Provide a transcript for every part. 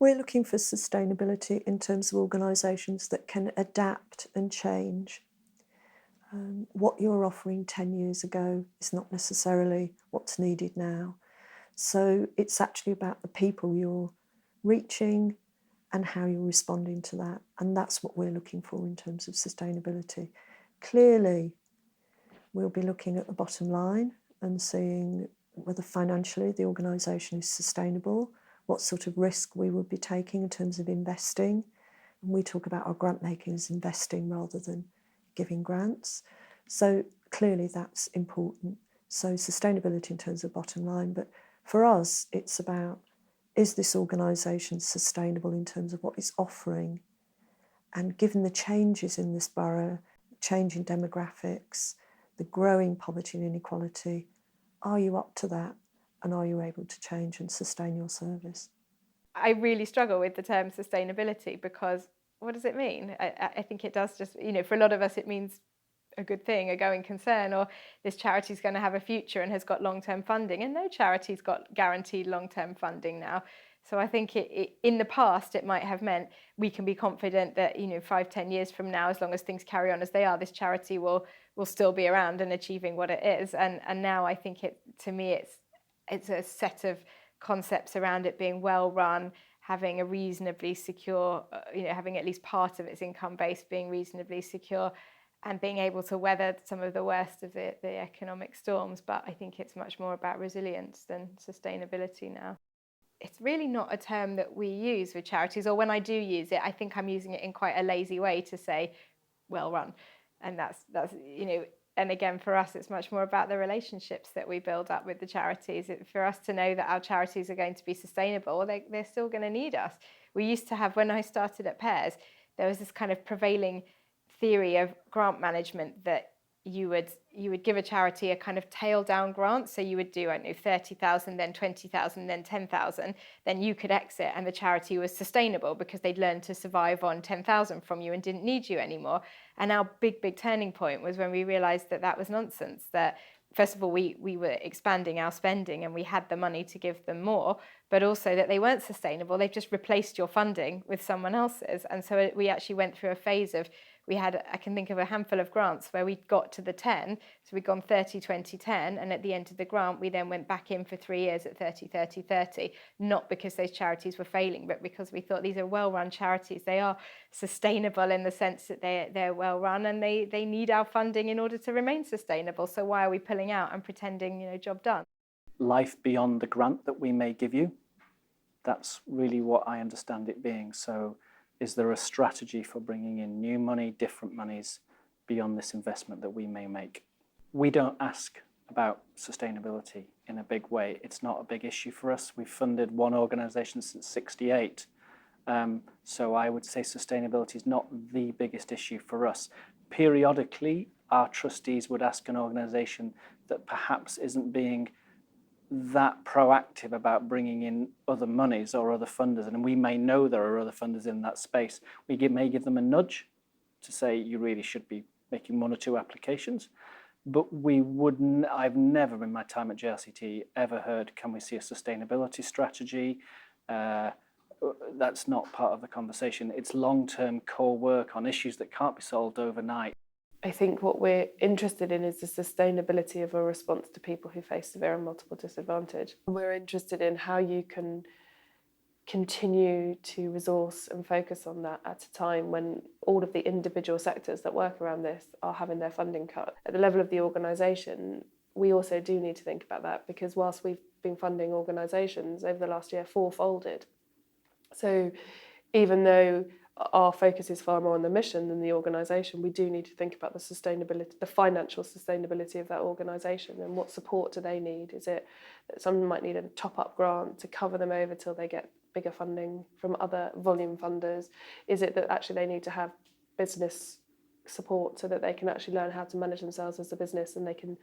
We're looking for sustainability in terms of organisations that can adapt and change. What you were offering 10 years ago is not necessarily what's needed now. So it's actually about the people you're reaching and how you're responding to that. And that's what we're looking for in terms of sustainability. Clearly, we'll be looking at the bottom line and seeing whether financially the organisation is sustainable, what sort of risk we would be taking in terms of investing. And we talk about our grant making as investing rather than giving grants. So clearly that's important. So sustainability in terms of bottom line. But for us, it's about, is this organisation sustainable in terms of what it's offering? And given the changes in this borough, changing demographics, the growing poverty and inequality, are you up to that? And are you able to change and sustain your service? I really struggle with the term sustainability because what does it mean? I think it does just, for a lot of us, it means a good thing, a going concern, or this charity is going to have a future and has got long-term funding. And no charity's got guaranteed long-term funding now. So I think in the past, it might have meant we can be confident that, 5-10 years from now, as long as things carry on as they are, this charity will still be around and achieving what it is. And now I think to me, it's a set of concepts around it being well run, having a reasonably secure, having at least part of its income base being reasonably secure, and being able to weather some of the worst of the economic storms. But I think it's much more about resilience than sustainability now. It's really not a term that we use with charities, or when I do use it, I think I'm using it in quite a lazy way to say, well run. And that's and again, for us, it's much more about the relationships that we build up with the charities. For us to know that our charities are going to be sustainable, they're still going to need us. We used to have, when I started at Pears, there was this kind of prevailing theory of grant management that you would give a charity a kind of tail down grant. So you would do, 30,000, then 20,000, then 10,000. Then you could exit and the charity was sustainable because they'd learned to survive on 10,000 from you and didn't need you anymore. And our big turning point was when we realized that was nonsense. That first of all, we were expanding our spending and we had the money to give them more, but also that they weren't sustainable. They've just replaced your funding with someone else's. And so we actually went through a phase of, I can think of a handful of grants where we got to the 10, so we'd gone 30, 20, 10, and at the end of the grant, we then went back in for 3 years at 30, 30, 30, not because those charities were failing, but because we thought these are well-run charities. They are sustainable in the sense that they're well-run and they need our funding in order to remain sustainable. So why are we pulling out and pretending, job done? Life beyond the grant that we may give you. That's really what I understand it being. So is there a strategy for bringing in new money, different monies beyond this investment that we may make? We don't ask about sustainability in a big way. It's not a big issue for us. We've funded one organisation since '68. So I would say sustainability is not the biggest issue for us. Periodically, our trustees would ask an organisation that perhaps isn't being that proactive about bringing in other monies or other funders, and we may know there are other funders in that space. We may give them a nudge to say you really should be making 1 or 2 applications, but I've never in my time at JLCT ever heard, can we see a sustainability strategy? That's not part of the conversation. It's long-term core work on issues that can't be solved overnight. I think what we're interested in is the sustainability of a response to people who face severe and multiple disadvantage. We're interested in how you can continue to resource and focus on that at a time when all of the individual sectors that work around this are having their funding cut. At the level of the organisation, we also do need to think about that, because whilst we've been funding organisations over the last year, 4 folded. So even though our focus is far more on the mission than the organisation, we do need to think about the sustainability, the financial sustainability of that organisation, and what support do they need? Is it that someone might need a top-up grant to cover them over till they get bigger funding from other volume funders? Is it that actually they need to have business support so that they can actually learn how to manage themselves as a business and they can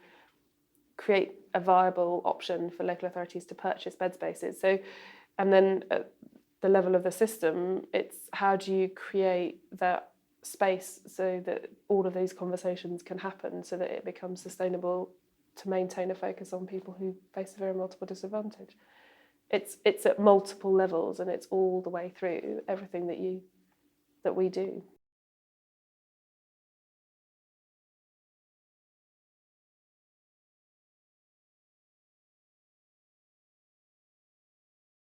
create a viable option for local authorities to purchase bed spaces? So, and then the level of the system, it's how do you create that space so that all of these conversations can happen so that it becomes sustainable to maintain a focus on people who face severe and multiple disadvantage. it's at multiple levels, and it's all the way through everything that we do.